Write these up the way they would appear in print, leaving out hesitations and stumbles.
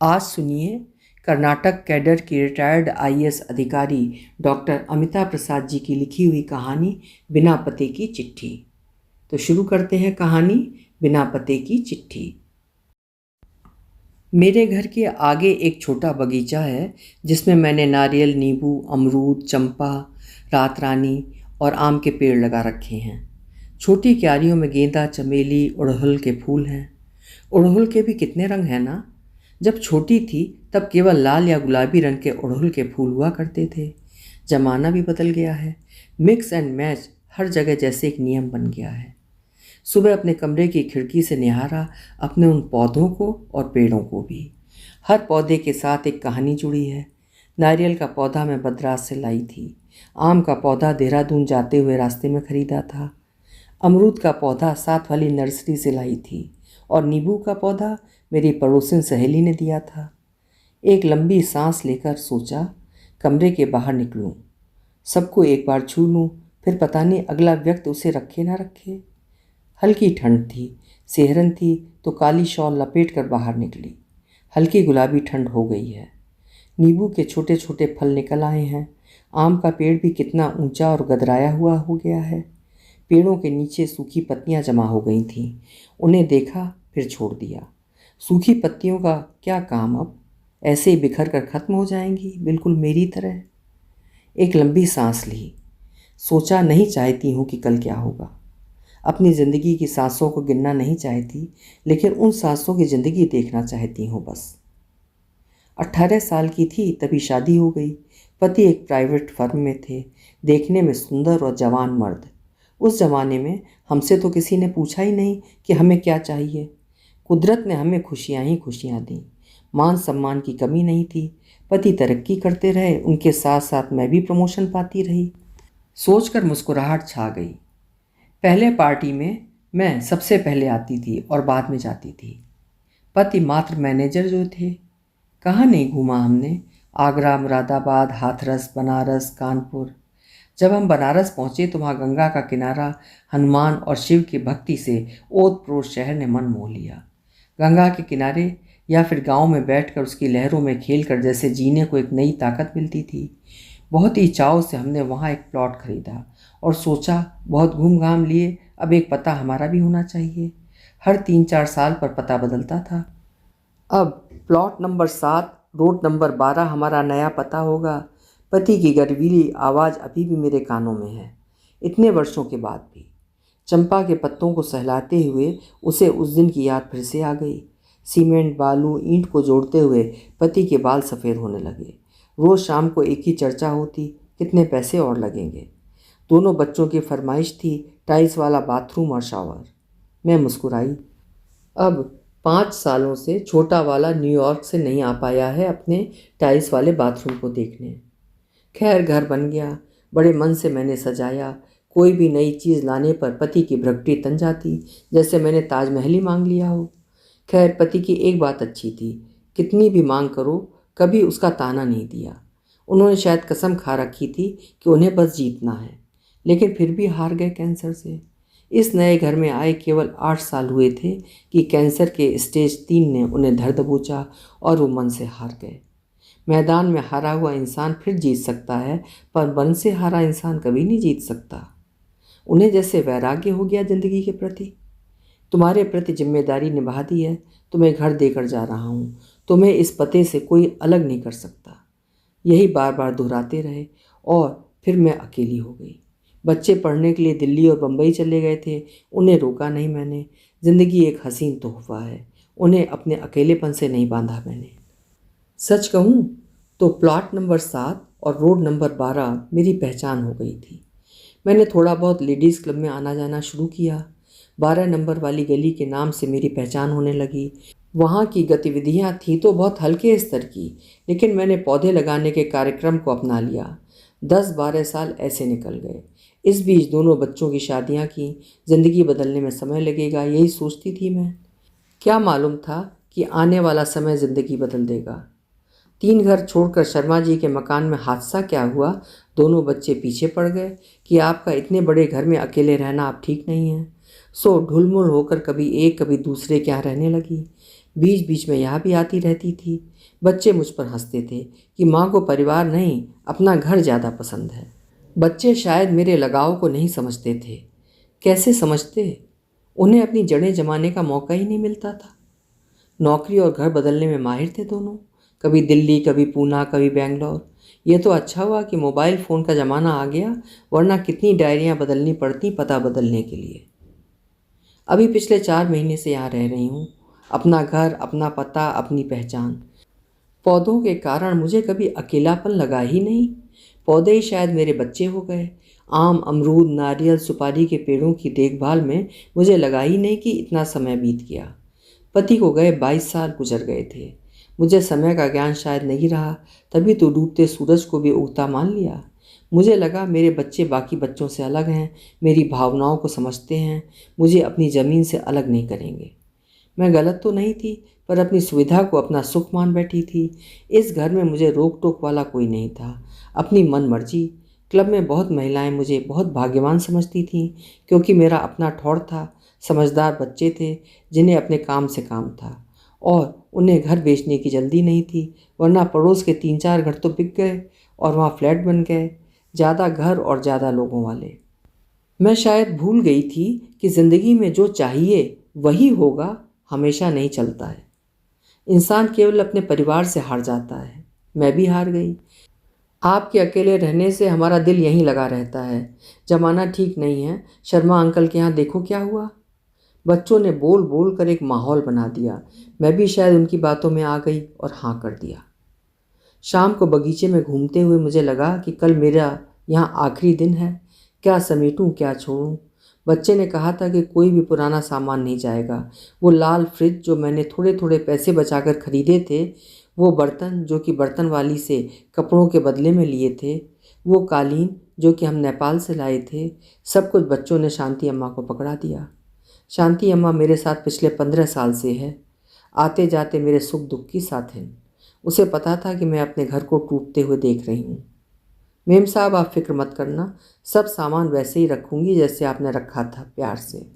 आज सुनिए कर्नाटक कैडर की रिटायर्ड आईएएस अधिकारी डॉक्टर अमिता प्रसाद जी की लिखी हुई कहानी बिना पते की चिट्ठी। तो शुरू करते हैं कहानी बिना पते की चिट्ठी। मेरे घर के आगे एक छोटा बगीचा है जिसमें मैंने नारियल, नींबू, अमरूद, चंपा, रात रानी और आम के पेड़ लगा रखे हैं। छोटी क्यारियों में गेंदा, चमेली, उड़हुल के फूल हैं। उड़हुल के भी कितने रंग हैं ना। जब छोटी थी तब केवल लाल या गुलाबी रंग के उड़हुल के फूल हुआ करते थे। जमाना भी बदल गया है। मिक्स एंड मैच हर जगह जैसे एक नियम बन गया है। सुबह अपने कमरे की खिड़की से निहारा अपने उन पौधों को और पेड़ों को भी। हर पौधे के साथ एक कहानी जुड़ी है। नारियल का पौधा मैं मद्रास से लाई थी। आम का पौधा देहरादून जाते हुए रास्ते में खरीदा था। अमरूद का पौधा साथ वाली नर्सरी से लाई थी और नींबू का पौधा मेरी पड़ोसिन सहेली ने दिया था। एक लंबी सांस लेकर सोचा कमरे के बाहर निकलूं, सबको एक बार छू लूं, फिर पता नहीं अगला व्यक्ति उसे रखे ना रखे। हल्की ठंड थी, सेहरन थी तो काली शॉल लपेट कर बाहर निकली। हल्की गुलाबी ठंड हो गई है। नींबू के छोटे छोटे फल निकल आए हैं। आम का पेड़ भी कितना ऊंचा और गदराया हुआ हो गया है। पेड़ों के नीचे सूखी पत्तियां जमा हो गई थीं। उन्हें देखा फिर छोड़ दिया। सूखी पत्तियों का क्या काम अब, ऐसे ही बिखर कर खत्म हो जाएंगी, बिल्कुल मेरी तरह। एक लंबी सांस ली। सोचा नहीं चाहती हूँ कि कल क्या होगा। अपनी ज़िंदगी की सांसों को गिनना नहीं चाहती, लेकिन उन सांसों की ज़िंदगी देखना चाहती हूँ बस। 18 साल की थी तभी शादी हो गई। पति एक प्राइवेट फर्म में थे, देखने में सुंदर और जवान मर्द। उस जमाने में हमसे तो किसी ने पूछा ही नहीं कि हमें क्या चाहिए। कुदरत ने हमें खुशियाँ ही खुशियाँ दी। मान सम्मान की कमी नहीं थी। पति तरक्की करते रहे, उनके साथ साथ मैं भी प्रमोशन पाती रही। सोचकर मुस्कुराहट छा गई। पहले पार्टी में मैं सबसे पहले आती थी और बाद में जाती थी। पति मात्र मैनेजर जो थे। कहाँ नहीं घूमा हमने। आगरा, मुरादाबाद, हाथरस, बनारस, कानपुर। जब हम बनारस पहुँचे तो वहाँ गंगा का किनारा हनुमान और शिव की भक्ति से ओत प्रोत शहर ने मन मोह लिया। गंगा के किनारे या फिर गांव में बैठकर उसकी लहरों में खेलकर जैसे जीने को एक नई ताकत मिलती थी। बहुत ही चाव से हमने वहाँ एक प्लॉट खरीदा और सोचा बहुत घूम घाम लिए, अब एक पता हमारा भी होना चाहिए। हर 3-4 साल पर पता बदलता था। अब प्लॉट नंबर 7, रोड नंबर 12 हमारा नया पता होगा। पति की गर्वीली आवाज़ अभी भी मेरे कानों में है, इतने वर्षों के बाद भी। चंपा के पत्तों को सहलाते हुए उसे उस दिन की याद फिर से आ गई। सीमेंट, बालू, ईंट को जोड़ते हुए पति के बाल सफ़ेद होने लगे। रोज़ शाम को एक ही चर्चा होती, कितने पैसे और लगेंगे। दोनों बच्चों की फरमाइश थी टाइल्स वाला बाथरूम और शावर। मैं मुस्कुराई। अब 5 सालों से छोटा वाला न्यूयॉर्क से नहीं आ पाया है अपने टाइल्स वाले बाथरूम को देखने। खैर घर बन गया, बड़े मन से मैंने सजाया। कोई भी नई चीज़ लाने पर पति की भ्रगटी तन जाती, जैसे मैंने ताजमहल ही मांग लिया हो। खैर पति की एक बात अच्छी थी, कितनी भी मांग करो कभी उसका ताना नहीं दिया। उन्होंने शायद कसम खा रखी थी कि उन्हें बस जीतना है, लेकिन फिर भी हार गए कैंसर से। इस नए घर में आए केवल 8 साल हुए थे कि कैंसर के स्टेज 3 ने उन्हें धर दबोचा और वो मन से हार गए। मैदान में हारा हुआ इंसान फिर जीत सकता है, पर मन से हारा इंसान कभी नहीं जीत सकता। उन्हें जैसे वैराग्य हो गया जिंदगी के प्रति। तुम्हारे प्रति जिम्मेदारी निभा दी है, तुम्हें घर देकर जा रहा हूँ, तुम्हें इस पते से कोई अलग नहीं कर सकता। यही बार बार दोहराते रहे और फिर मैं अकेली हो गई। बच्चे पढ़ने के लिए दिल्ली और बम्बई चले गए थे, उन्हें रोका नहीं मैंने। ज़िंदगी एक हसीन तोहफा है, उन्हें अपने अकेलेपन से नहीं बांधा मैंने। सच कहूँ तो प्लॉट नंबर 7 और रोड नंबर 12 मेरी पहचान हो गई थी। मैंने थोड़ा बहुत लेडीज़ क्लब में आना जाना शुरू किया। 12 नंबर वाली गली के नाम से मेरी पहचान होने लगी। वहाँ की गतिविधियाँ थीं तो बहुत हल्के स्तर की, लेकिन मैंने पौधे लगाने के कार्यक्रम को अपना लिया। 10-12 साल ऐसे निकल गए। इस बीच दोनों बच्चों की शादियाँ की। ज़िंदगी बदलने में समय लगेगा, यही सोचती थी मैं। क्या मालूम था कि आने वाला समय ज़िंदगी बदल देगा। 3 घर छोड़कर शर्मा जी के मकान में हादसा क्या हुआ, दोनों बच्चे पीछे पड़ गए कि आपका इतने बड़े घर में अकेले रहना अब ठीक नहीं है। सो ढुलमुल होकर कभी एक कभी दूसरे के यहाँ रहने लगी। बीच बीच में यहाँ भी आती रहती थी। बच्चे मुझ पर हंसते थे कि माँ को परिवार नहीं, अपना घर ज़्यादा पसंद है। बच्चे शायद मेरे लगाव को नहीं समझते थे। कैसे समझते? उन्हें अपनी जड़ें जमाने का मौका ही नहीं मिलता था। नौकरी और घर बदलने में माहिर थे दोनों, कभी दिल्ली, कभी पूना, कभी बेंगलोर। ये तो अच्छा हुआ कि मोबाइल फ़ोन का ज़माना आ गया, वरना कितनी डायरियाँ बदलनी पड़ती पता बदलने के लिए। अभी पिछले 4 महीने से यहाँ रह रही हूँ। अपना घर, अपना पता, अपनी पहचान। पौधों के कारण मुझे कभी अकेलापन लगा ही नहीं। पौधे ही शायद मेरे बच्चे हो गए। आम, अमरूद, नारियल, सुपारी के पेड़ों की देखभाल में मुझे लगा ही नहीं कि इतना समय बीत गया। पति को गए 22 साल गुजर गए थे। मुझे समय का ज्ञान शायद नहीं रहा, तभी तो डूबते सूरज को भी उगता मान लिया। मुझे लगा मेरे बच्चे बाकी बच्चों से अलग हैं, मेरी भावनाओं को समझते हैं, मुझे अपनी ज़मीन से अलग नहीं करेंगे। मैं गलत तो नहीं थी, पर अपनी सुविधा को अपना सुख मान बैठी थी। इस घर में मुझे रोक टोक वाला कोई नहीं था, अपनी मन मर्जी। क्लब में बहुत महिलाएं मुझे बहुत भाग्यवान समझती थीं, क्योंकि मेरा अपना ठौर था। समझदार बच्चे थे जिन्हें अपने काम से काम था, और उन्हें घर बेचने की जल्दी नहीं थी, वरना पड़ोस के 3-4 घर तो बिक गए और वहाँ फ्लैट बन गए, ज़्यादा घर और ज़्यादा लोगों वाले। मैं शायद भूल गई थी कि ज़िंदगी में जो चाहिए वही होगा, हमेशा नहीं चलता है। इंसान केवल अपने परिवार से हार जाता है। मैं भी हार गई। आपके अकेले रहने से हमारा दिल यहीं लगा रहता है। ज़माना ठीक नहीं है। शर्मा अंकल के यहाँ देखो क्या हुआ। बच्चों ने बोल बोल कर एक माहौल बना दिया। मैं भी शायद उनकी बातों में आ गई और हाँ कर दिया। शाम को बगीचे में घूमते हुए मुझे लगा कि कल मेरा यहाँ आखिरी दिन है। क्या समेटूं, क्या छोड़ूं? बच्चे ने कहा था कि कोई भी पुराना सामान नहीं जाएगा। वो लाल फ्रिज जो मैंने थोड़े थोड़े पैसे बचाकर खरीदे थे, वो बर्तन जो कि बर्तन वाली से कपड़ों के बदले में लिए थे, वो कालीन जो कि हम नेपाल से लाए थे, सब कुछ बच्चों ने शांति अम्मा को पकड़ा दिया। शांति अम्मा मेरे साथ पिछले 15 साल से है। आते जाते मेरे सुख दुख की साथ है। उसे पता था कि मैं अपने घर को टूटते हुए देख रही हूँ। मेम साहब, आप फिक्र मत करना, सब सामान वैसे ही रखूँगी जैसे आपने रखा था, प्यार से।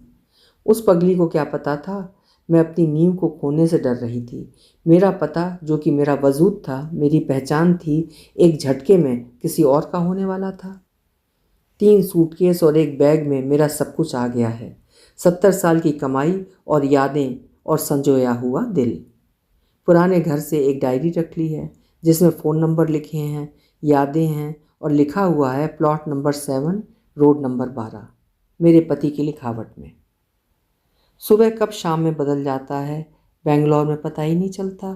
उस पगली को क्या पता था, मैं अपनी नींव को खोने से डर रही थी। मेरा पता जो कि मेरा वजूद था, मेरी पहचान थी, एक झटके में किसी और का होने वाला था। 3 सूटकेस और एक बैग में मेरा सब कुछ आ गया है। 70 साल की कमाई और यादें और संजोया हुआ दिल। पुराने घर से एक डायरी रख ली है जिसमें फ़ोन नंबर लिखे हैं, यादें हैं, और लिखा हुआ है प्लॉट नंबर 7, रोड नंबर 12, मेरे पति की लिखावट में। सुबह कब शाम में बदल जाता है बेंगलोर में पता ही नहीं चलता।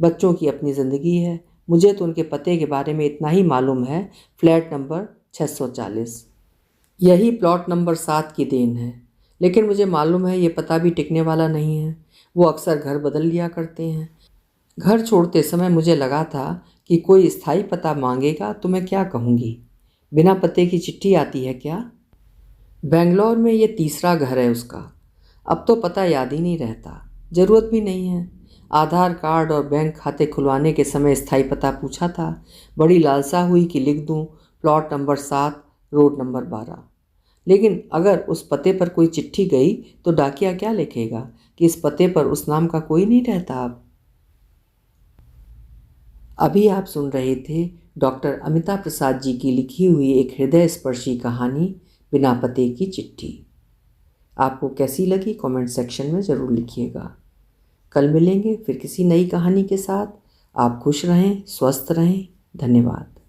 बच्चों की अपनी ज़िंदगी है। मुझे तो उनके पते के बारे में इतना ही मालूम है, फ्लैट नंबर 640। यही प्लॉट नंबर 7 की देन है। लेकिन मुझे मालूम है ये पता भी टिकने वाला नहीं है। वो अक्सर घर बदल लिया करते हैं। घर छोड़ते समय मुझे लगा था कि कोई स्थायी पता मांगेगा तो मैं क्या कहूँगी। बिना पते की चिट्ठी आती है क्या? बेंगलोर में ये तीसरा घर है उसका। अब तो पता याद ही नहीं रहता, ज़रूरत भी नहीं है। आधार कार्ड और बैंक खाते खुलवाने के समय स्थायी पता पूछा था। बड़ी लालसा हुई कि लिख दूं प्लॉट नंबर 7, रोड नंबर 12। लेकिन अगर उस पते पर कोई चिट्ठी गई तो डाकिया क्या लिखेगा कि इस पते पर उस नाम का कोई नहीं रहता अब। अभी आप सुन रहे थे डॉक्टर अमिता प्रसाद जी की लिखी हुई एक हृदय स्पर्शी कहानी, बिना पते की चिट्ठी। आपको कैसी लगी कमेंट सेक्शन में ज़रूर लिखिएगा। कल मिलेंगे फिर किसी नई कहानी के साथ। आप खुश रहें, स्वस्थ रहें। धन्यवाद।